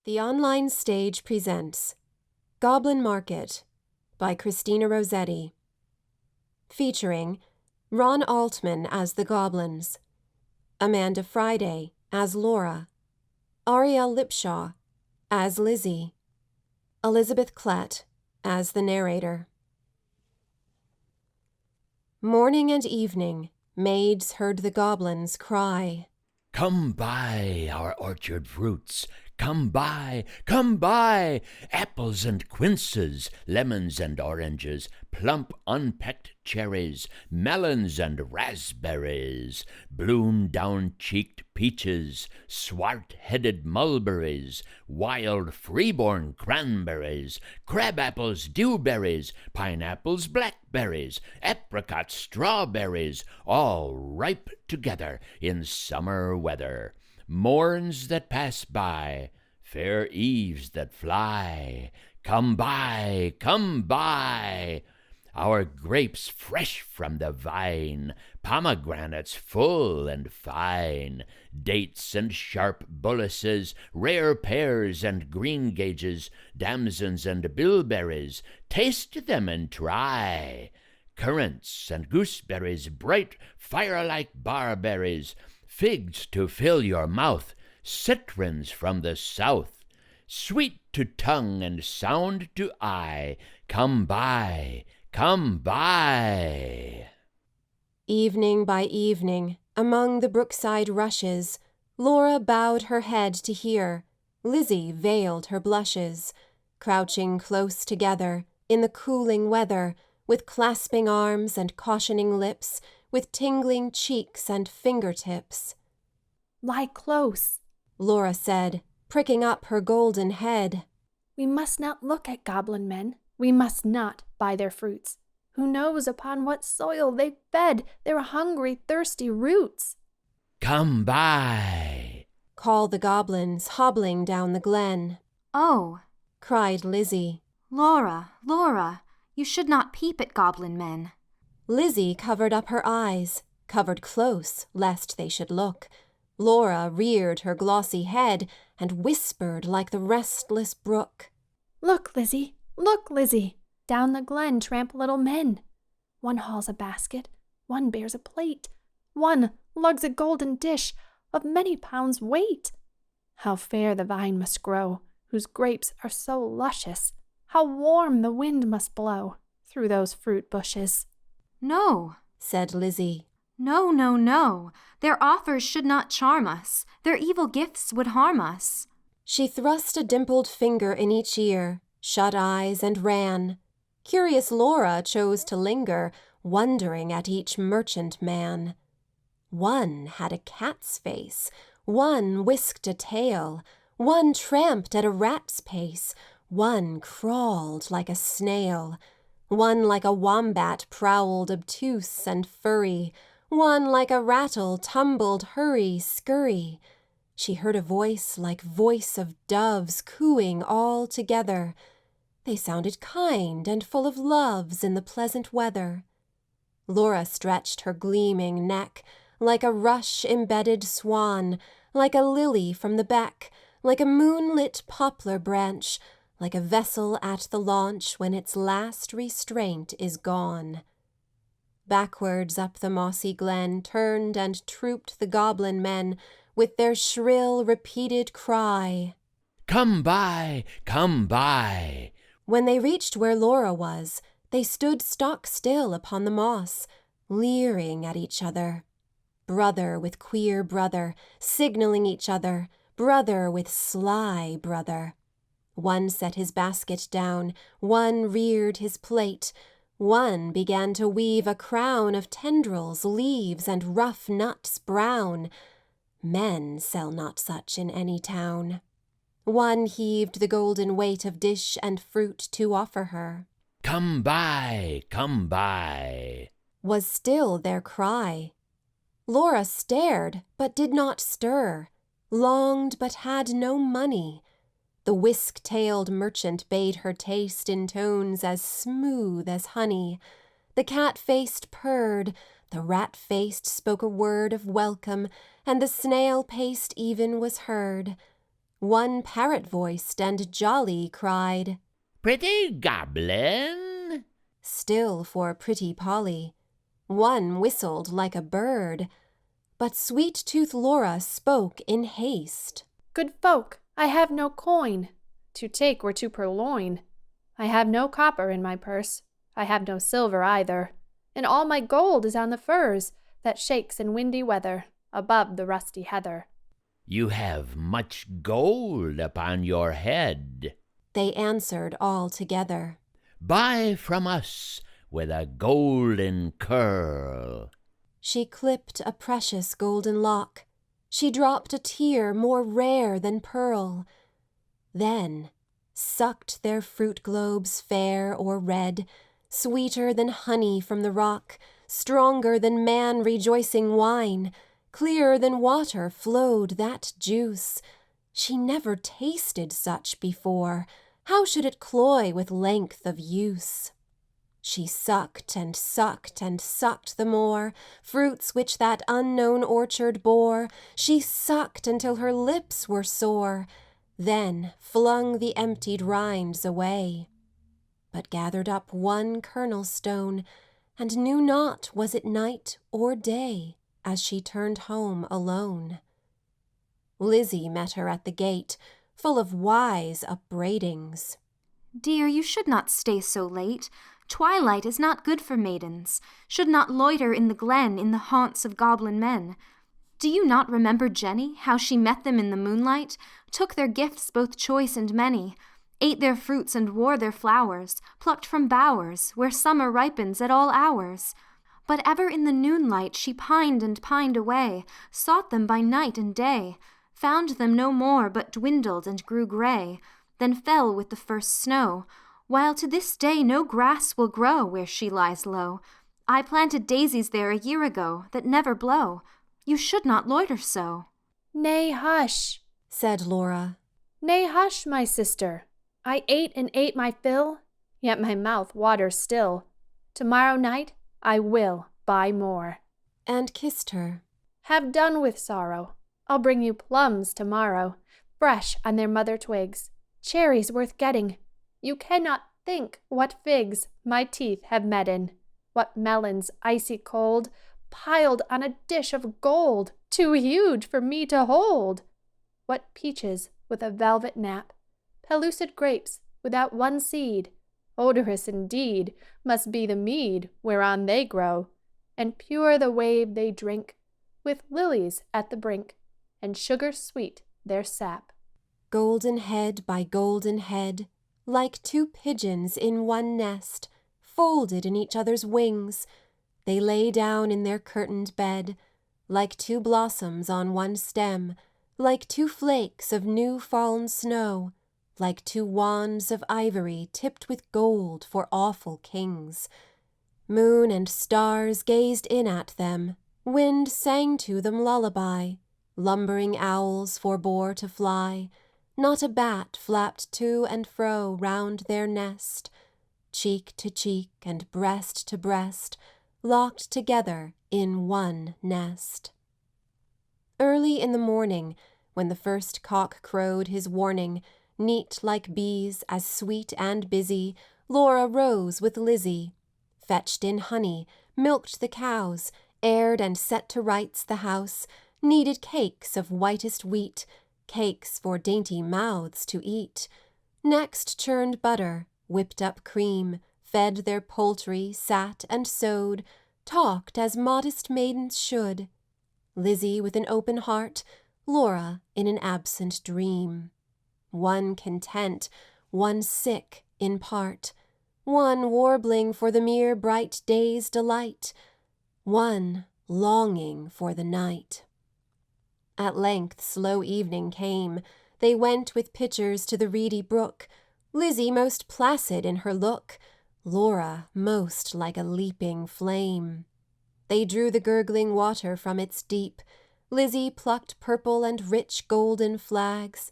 The online stage presents Goblin Market by Christina Rossetti. Featuring Ron Altman as the Goblins, Amanda Friday as Laura, Arielle Lipshaw as Lizzie, Elizabeth Klett as the narrator. Morning and evening, maids heard the goblins cry, "Come buy our orchard fruits, come buy, come buy! Apples and quinces, lemons and oranges, plump unpecked cherries, melons and raspberries, bloom down-cheeked peaches, swart-headed mulberries, wild freeborn cranberries, crab-apples, dewberries, pineapples, blackberries, apricots, strawberries, all ripe together in summer weather. Morns that pass by, fair eves that fly, come buy, come buy! Our grapes fresh from the vine, pomegranates full and fine, dates and sharp bullaces, rare pears and greengages, damsons and bilberries, taste them and try. Currants and gooseberries, bright fire-like barberries, figs to fill your mouth, citrons from the south, sweet to tongue and sound to eye, come buy, come buy. Evening by evening, among the brookside rushes, Laura bowed her head to hear, Lizzie veiled her blushes, crouching close together, in the cooling weather, with clasping arms and cautioning lips, with tingling cheeks and fingertips. "Lie close," Laura said, pricking up her golden head. "We must not look at goblin men. We must not buy their fruits. Who knows upon what soil they fed their hungry, thirsty roots?" "Come buy," call the goblins hobbling down the glen. "Oh," cried Lizzie. "Laura, Laura, you should not peep at goblin men." Lizzie covered up her eyes, covered close lest they should look. Laura reared her glossy head and whispered like the restless brook. Look, Lizzie, down the glen tramp little men. One hauls a basket, one bears a plate, one lugs a golden dish of many pounds weight. How fair the vine must grow, whose grapes are so luscious. How warm the wind must blow through those fruit bushes." "No," said Lizzie. "No, no, no. Their offers should not charm us. Their evil gifts would harm us." She thrust a dimpled finger in each ear, shut eyes and ran. Curious Laura chose to linger, wondering at each merchant man. One had a cat's face, one whisked a tail, one tramped at a rat's pace, one crawled like a snail, one like a wombat prowled obtuse and furry, one like a rattle tumbled hurry-scurry. She heard a voice like voice of doves cooing all together. They sounded kind and full of loves in the pleasant weather. Laura stretched her gleaming neck, like a rush-embedded swan, like a lily from the beck, like a moonlit poplar branch, like a vessel at the launch when its last restraint is gone. Backwards up the mossy glen turned and trooped the goblin men, with their shrill, repeated cry, "Come buy, come buy!" When they reached where Laura was, they stood stock still upon the moss, leering at each other. Brother with queer brother, signaling each other, brother with sly brother. One set his basket down, one reared his plate, one began to weave a crown of tendrils, leaves, and rough nuts brown. Men sell not such in any town. One heaved the golden weight of dish and fruit to offer her. "Come buy, come buy!" was still their cry. Laura stared, but did not stir, longed, but had no money. The whisk-tailed merchant bade her taste in tones as smooth as honey. The cat-faced purred, the rat-faced spoke a word of welcome, and the snail-paced even was heard. One parrot-voiced and jolly cried, Pretty Goblin. Still for pretty Polly. One whistled like a bird, but sweet-toothed Laura spoke in haste. Good folk, I have no coin to take or to purloin. I have no copper in my purse, I have no silver either, and all my gold is on the furze that shakes in windy weather above the rusty heather. You have much gold upon your head. They answered all together. Buy from us with a golden curl. She clipped a precious golden lock. She dropped a tear more rare than pearl. Then sucked their fruit globes fair or red, sweeter than honey from the rock, stronger than man-rejoicing wine, clearer than water flowed that juice. She never tasted such before. How should it cloy with length of use? She sucked and sucked and sucked the more, fruits which that unknown orchard bore. She sucked until her lips were sore, then flung the emptied rinds away, but gathered up one kernel stone, and knew not was it night or day, as she turned home alone. Lizzie met her at the gate, full of wise upbraidings. Dear, you should not stay so late. Twilight is not good for maidens, should not loiter in the glen in the haunts of goblin men. Do you not remember Jenny, how she met them in the moonlight, took their gifts both choice and many, ate their fruits and wore their flowers, plucked from bowers, where summer ripens at all hours? But ever in the noonlight she pined and pined away, sought them by night and day, found them no more but dwindled and grew grey, then fell with the first snow, while to this day no grass will grow where she lies low. I planted daisies there a year ago that never blow. You should not loiter so. Nay, hush, said Laura. Nay, hush, my sister. I ate and ate my fill, yet my mouth waters still. Tomorrow night I will buy more. And kissed her. Have done with sorrow. I'll bring you plums tomorrow, fresh on their mother twigs, cherries worth getting. You cannot think what figs my teeth have met in, what melons icy cold, piled on a dish of gold, too huge for me to hold. What peaches with a velvet nap, pellucid grapes without one seed, odorous indeed must be the mead whereon they grow, and pure the wave they drink, with lilies at the brink, and sugar sweet their sap. Golden head by golden head, like two pigeons in one nest, folded in each other's wings, they lay down in their curtained bed, like two blossoms on one stem, like two flakes of new-fallen snow, like two wands of ivory tipped with gold for awful kings. Moon and stars gazed in at them, wind sang to them lullaby, lumbering owls forbore to fly, not a bat flapped to and fro round their nest, cheek to cheek and breast to breast, locked together in one nest. Early in the morning, when the first cock crowed his warning, neat like bees, as sweet and busy, Laura rose with Lizzie, fetched in honey, milked the cows, aired and set to rights the house, kneaded cakes of whitest wheat, cakes for dainty mouths to eat, next churned butter, whipped up cream, fed their poultry, sat and sewed, talked as modest maidens should, Lizzie with an open heart, Laura in an absent dream. One content, one sick in part, one warbling for the mere bright day's delight, one longing for the night. At length slow evening came. They went with pitchers to the reedy brook, Lizzie most placid in her look, Laura most like a leaping flame. They drew the gurgling water from its deep, Lizzie plucked purple and rich golden flags,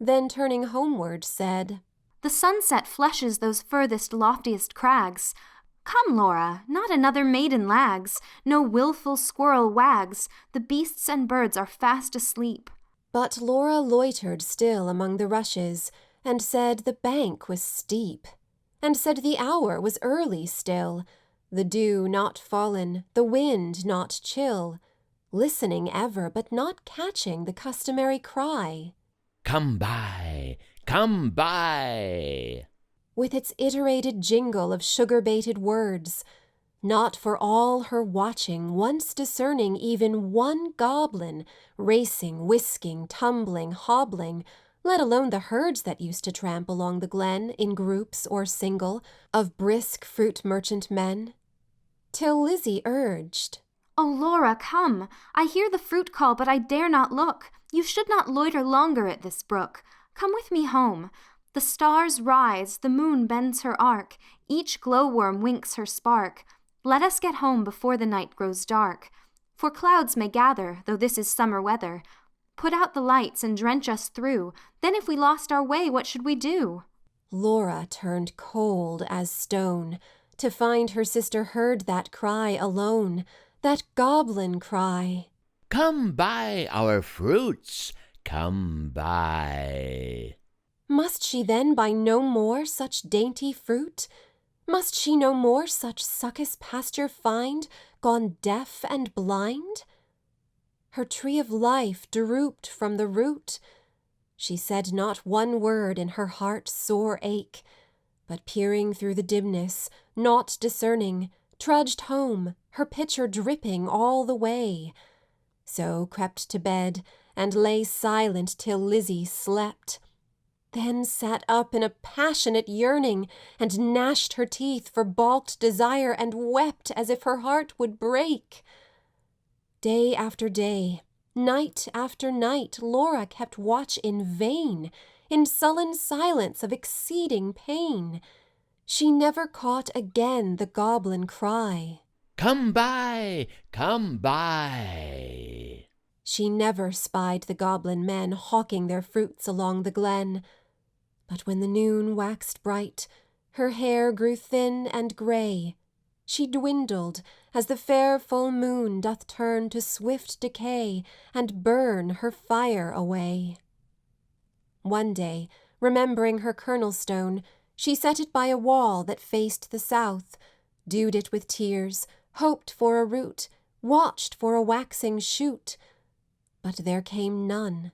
then turning homeward said, The sunset fleshes those furthest loftiest crags. Come, Laura, not another maiden lags, no wilful squirrel wags, the beasts and birds are fast asleep. But Laura loitered still among the rushes, and said the bank was steep, and said the hour was early still, the dew not fallen, the wind not chill, listening ever, but not catching the customary cry. Come by, come by. With its iterated jingle of sugar-baited words, not for all her watching once discerning even one goblin, racing, whisking, tumbling, hobbling, let alone the herds that used to tramp along the glen in groups or single, of brisk fruit merchant men. Till Lizzie urged, "Oh, Laura, come! I hear the fruit call, but I dare not look. You should not loiter longer at this brook. Come with me home. The stars rise, the moon bends her arc, each glowworm winks her spark. Let us get home before the night grows dark. For clouds may gather, though this is summer weather. Put out the lights and drench us through. Then if we lost our way, what should we do?" Laura turned cold as stone, to find her sister heard that cry alone, that goblin cry. Come buy our fruits, come buy. Must she then buy no more such dainty fruit? Must she no more such succous pasture find, gone deaf and blind? Her tree of life drooped from the root. She said not one word in her heart's sore ache, but peering through the dimness, not discerning, trudged home, her pitcher dripping all the way. So crept to bed, and lay silent till Lizzie slept. Then sat up in a passionate yearning, and gnashed her teeth for balked desire, and wept as if her heart would break. Day after day, night after night, Laura kept watch in vain, in sullen silence of exceeding pain. She never caught again the goblin cry. Come buy, come buy. She never spied the goblin men hawking their fruits along the glen. But when the noon waxed bright, her hair grew thin and grey. She dwindled, as the fair full moon doth turn to swift decay, and burn her fire away. One day, remembering her kernel stone, she set it by a wall that faced the south, dewed it with tears, hoped for a root, watched for a waxing shoot. But there came none.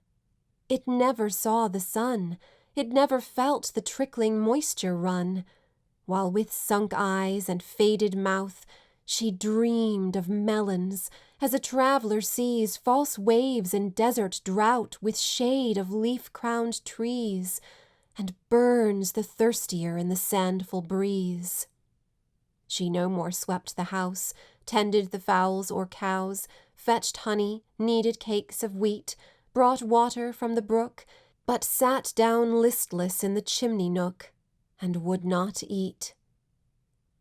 It never saw the sun. It never felt the trickling moisture run, while with sunk eyes and faded mouth she dreamed of melons, as a traveller sees false waves in desert drought with shade of leaf-crowned trees, and burns the thirstier in the sandful breeze. She no more swept the house, tended the fowls or cows, fetched honey, kneaded cakes of wheat, brought water from the brook, but sat down listless in the chimney nook, and would not eat.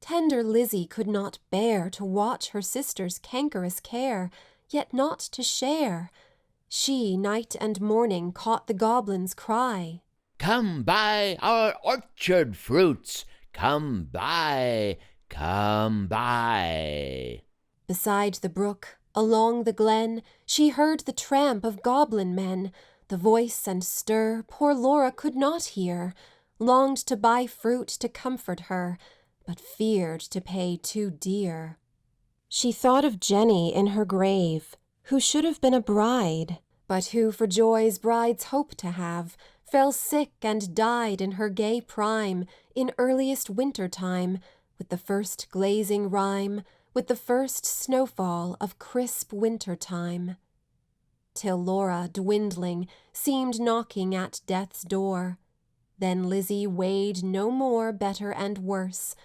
Tender Lizzie could not bear to watch her sister's cankerous care, yet not to share. She night and morning caught the goblin's cry. Come buy our orchard fruits, come buy, come buy. Beside the brook, along the glen, she heard the tramp of goblin men. The voice and stir poor Laura could not hear, longed to buy fruit to comfort her, but feared to pay too dear. She thought of Jenny in her grave, who should have been a bride, but who for joys brides hope to have, fell sick and died in her gay prime, in earliest winter time, with the first glazing rime, with the first snowfall of crisp winter time. Till Laura, dwindling, seemed knocking at death's door. Then Lizzie weighed no more better and worse,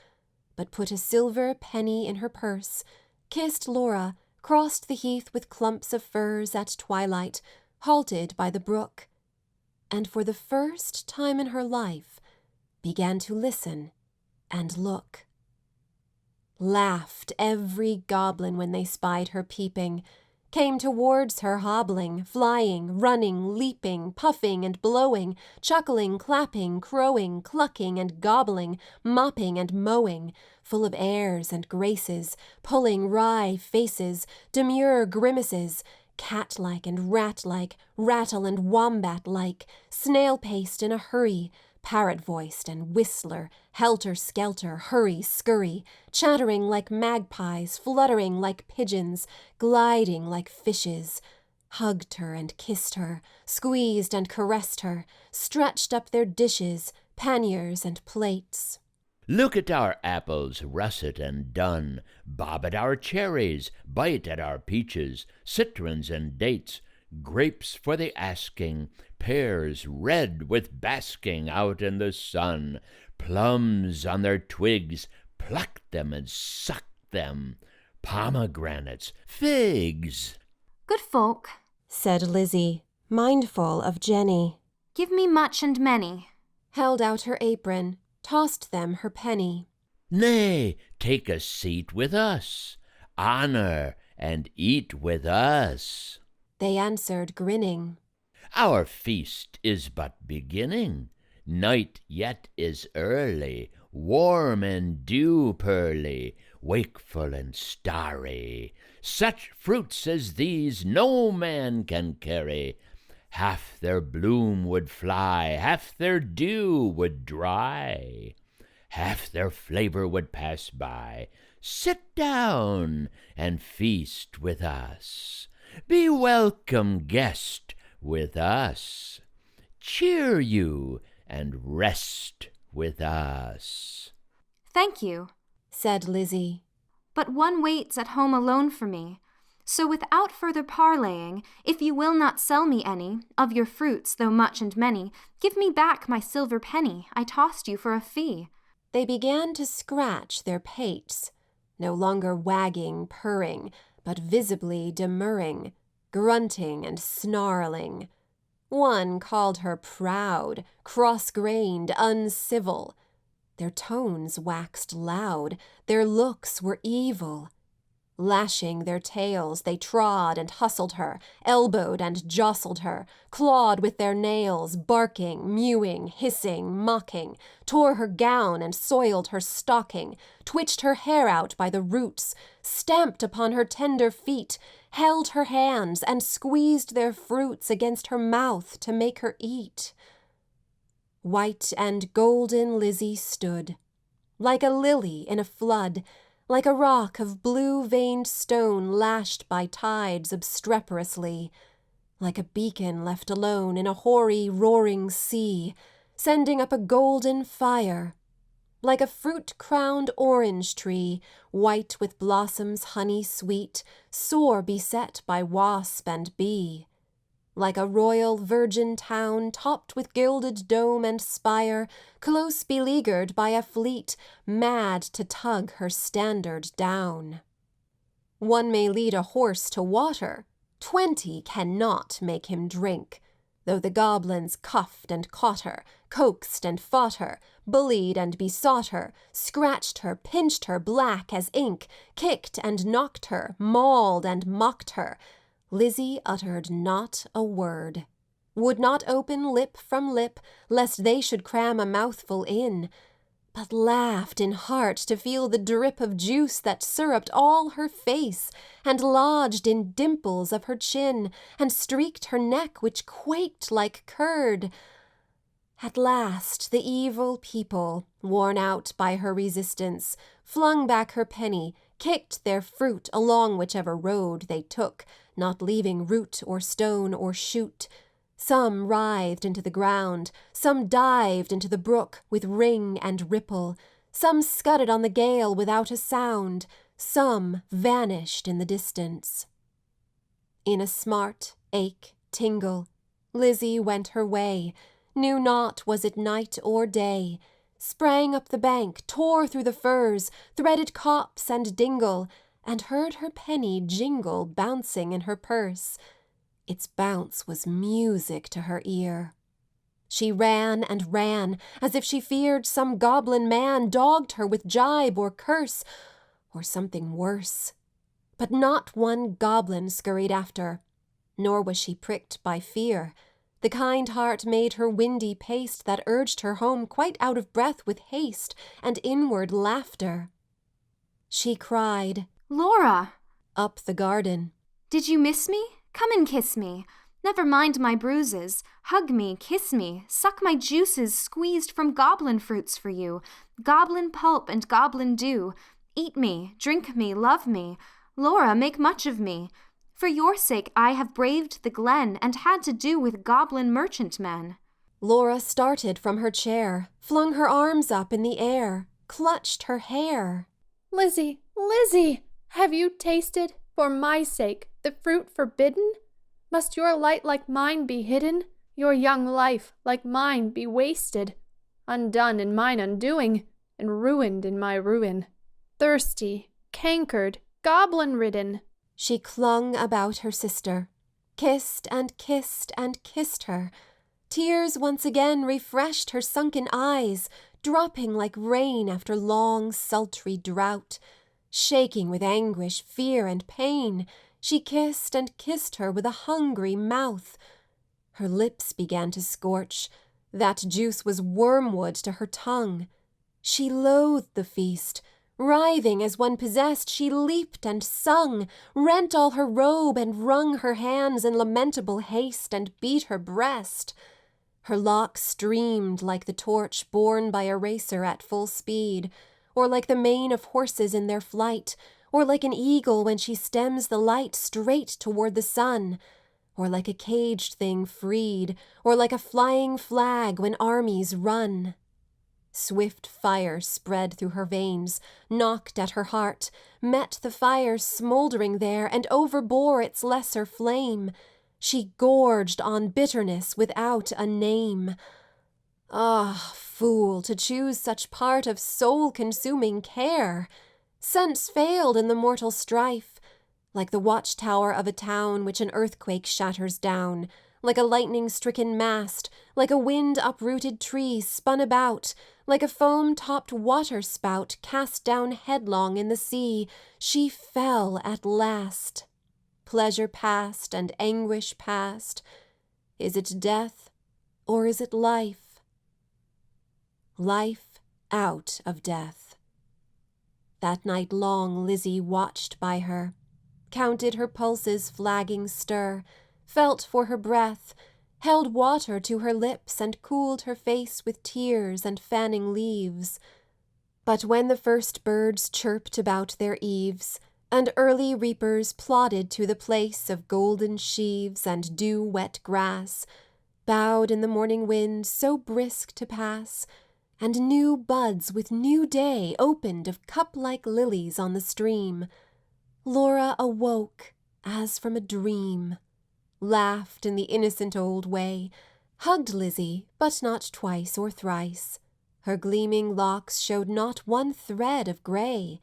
but put a silver penny in her purse, kissed Laura, crossed the heath with clumps of firs at twilight, halted by the brook, and for the first time in her life began to listen and look. Laughed every goblin when they spied her peeping, came towards her hobbling, flying, running, leaping, puffing and blowing, chuckling, clapping, crowing, clucking and gobbling, mopping and mowing, full of airs and graces, pulling wry faces, demure grimaces, cat-like and rat-like, rattle and wombat-like, snail-paced in a hurry, parrot-voiced and whistler, helter-skelter, hurry-scurry, chattering like magpies, fluttering like pigeons, gliding like fishes, hugged her and kissed her, squeezed and caressed her, stretched up their dishes, panniers and plates. Look at our apples, russet and dun, bob at our cherries, bite at our peaches, citrons and dates, grapes for the asking, pears red with basking out in the sun, plums on their twigs, pluck them and suck them, pomegranates, figs. Good folk, Said Lizzie, mindful of Jenny, give me much and many. held out her apron, tossed them her penny. Nay, take a seat with us, honor and eat with us. They answered, grinning. Our feast is but beginning. Night yet is early, warm and dew-pearly, wakeful and starry. Such fruits as these no man can carry. Half their bloom would fly, half their dew would dry, half their flavor would pass by. Sit down and feast with us. Be welcome, guest, with us. Cheer you and rest with us. Thank you, Said Lizzie. but one waits at home alone for me. So without further parleying, if you will not sell me any of your fruits, though much and many, give me back my silver penny I tossed you for a fee. They began to scratch their pates, no longer wagging, purring, but visibly demurring, grunting and snarling. One called her proud, cross-grained, uncivil. Their tones waxed loud, their looks were evil. Lashing their tails, they trod and hustled her, elbowed and jostled her, clawed with their nails, barking, mewing, hissing, mocking, tore her gown and soiled her stocking, twitched her hair out by the roots, stamped upon her tender feet, held her hands and squeezed their fruits against her mouth to make her eat. White and golden Lizzie stood, like a lily in a flood, like a rock of blue-veined stone lashed by tides obstreperously, like a beacon left alone in a hoary, roaring sea, sending up a golden fire, like a fruit-crowned orange tree, white with blossoms honey-sweet, sore beset by wasp and bee, like a royal virgin town topped with gilded dome and spire, close beleaguered by a fleet, mad to tug her standard down. One may lead a horse to water, 20 cannot make him drink, though the goblins cuffed and caught her, coaxed and fought her, bullied and besought her, scratched her, pinched her black as ink, kicked and knocked her, mauled and mocked her. Lizzie uttered not a word, would not open lip from lip, lest they should cram a mouthful in, but laughed in heart to feel the drip of juice that syruped all her face, and lodged in dimples of her chin, and streaked her neck which quaked like curd. At last the evil people, worn out by her resistance, flung back her penny, kicked their fruit along whichever road they took, not leaving root or stone or shoot. Some writhed into the ground, some dived into the brook with ring and ripple, some scudded on the gale without a sound, some vanished in the distance. In a smart ache, tingle, Lizzie went her way, knew not was it night or day, sprang up the bank, tore through the furze, threaded copse and dingle, and heard her penny jingle bouncing in her purse. Its bounce was music to her ear. She ran and ran, as if she feared some goblin man dogged her with jibe or curse, or something worse. But not one goblin scurried after, nor was she pricked by fear. The kind heart made her windy pace that urged her home quite out of breath with haste and inward laughter. She cried, Laura, up the garden. did you miss me? Come and kiss me. Never mind my bruises. Hug me, kiss me, suck my juices squeezed from goblin fruits for you. Goblin pulp and goblin dew. Eat me, drink me, love me. Laura, make much of me. For your sake I have braved the glen and had to do with goblin merchantmen. Laura started from her chair, flung her arms up in the air, clutched her hair. Lizzie, Lizzie, have you tasted, for my sake, the fruit forbidden? Must your light like mine be hidden, your young life like mine be wasted, undone in mine undoing, and ruined in my ruin? Thirsty, cankered, goblin-ridden. She clung about her sister, kissed and kissed and kissed her. Tears once again refreshed her sunken eyes, dropping like rain after long, sultry drought. Shaking with anguish, fear, and pain, she kissed and kissed her with a hungry mouth. Her lips began to scorch. That juice was wormwood to her tongue. She loathed the feast. Writhing as one possessed, she leaped and sung, rent all her robe and wrung her hands in lamentable haste and beat her breast. Her locks streamed like the torch borne by a racer at full speed, or like the mane of horses in their flight, or like an eagle when she stems the light straight toward the sun, or like a caged thing freed, or like a flying flag when armies run. Swift fire spread through her veins, knocked at her heart, met the fire smouldering there, and overbore its lesser flame. She gorged on bitterness without a name. Ah, fool, to choose such part of soul-consuming care! Sense failed in the mortal strife, like the watchtower of a town which an earthquake shatters down, like a lightning-stricken mast, like a wind-uprooted tree spun about, like a foam-topped water-spout cast down headlong in the sea, she fell at last. Pleasure past and anguish past. Is it death or is it life? Life out of death. That night long Lizzie watched by her, counted her pulses' flagging stir, felt for her breath, held water to her lips and cooled her face with tears and fanning leaves. But when the first birds chirped about their eaves, and early reapers plodded to the place of golden sheaves and dew-wet grass, bowed in the morning wind so brisk to pass, and new buds with new day opened of cup-like lilies on the stream, Laura awoke as from a dream, laughed in the innocent old way, hugged Lizzie, but not twice or thrice. Her gleaming locks showed not one thread of grey.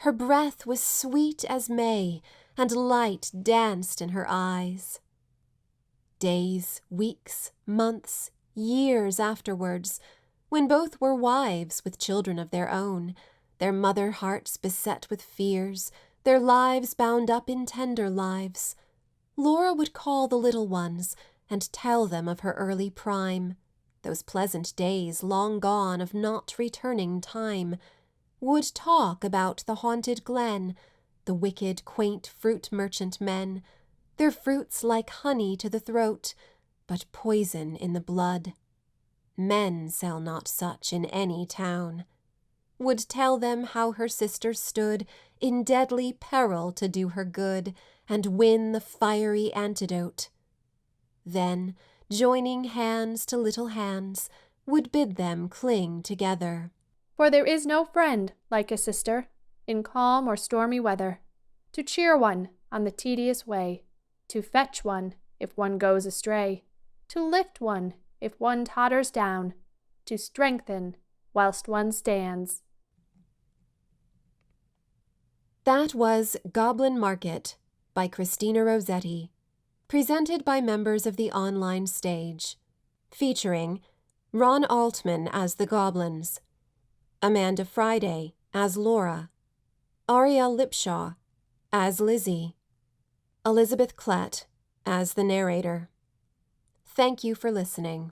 Her breath was sweet as May, and light danced in her eyes. Days, weeks, months, years afterwards, when both were wives with children of their own, their mother hearts beset with fears, their lives bound up in tender lives, Laura would call the little ones and tell them of her early prime, those pleasant days long gone of not returning time, would talk about the haunted glen, the wicked, quaint fruit merchant men, their fruits like honey to the throat, but poison in the blood. Men sell not such in any town. Would tell them how her sister stood in deadly peril to do her good and win the fiery antidote. Then, joining hands to little hands, would bid them cling together. For there is no friend like a sister, in calm or stormy weather, to cheer one on the tedious way, to fetch one if one goes astray, to lift one if one totters down, to strengthen whilst one stands. That was Goblin Market by Christina Rossetti, presented by members of the online stage, featuring Ron Altman as the Goblins, Amanda Friday as Laura, Arielle Lipshaw as Lizzie, Elizabeth Klett as the narrator. Thank you for listening.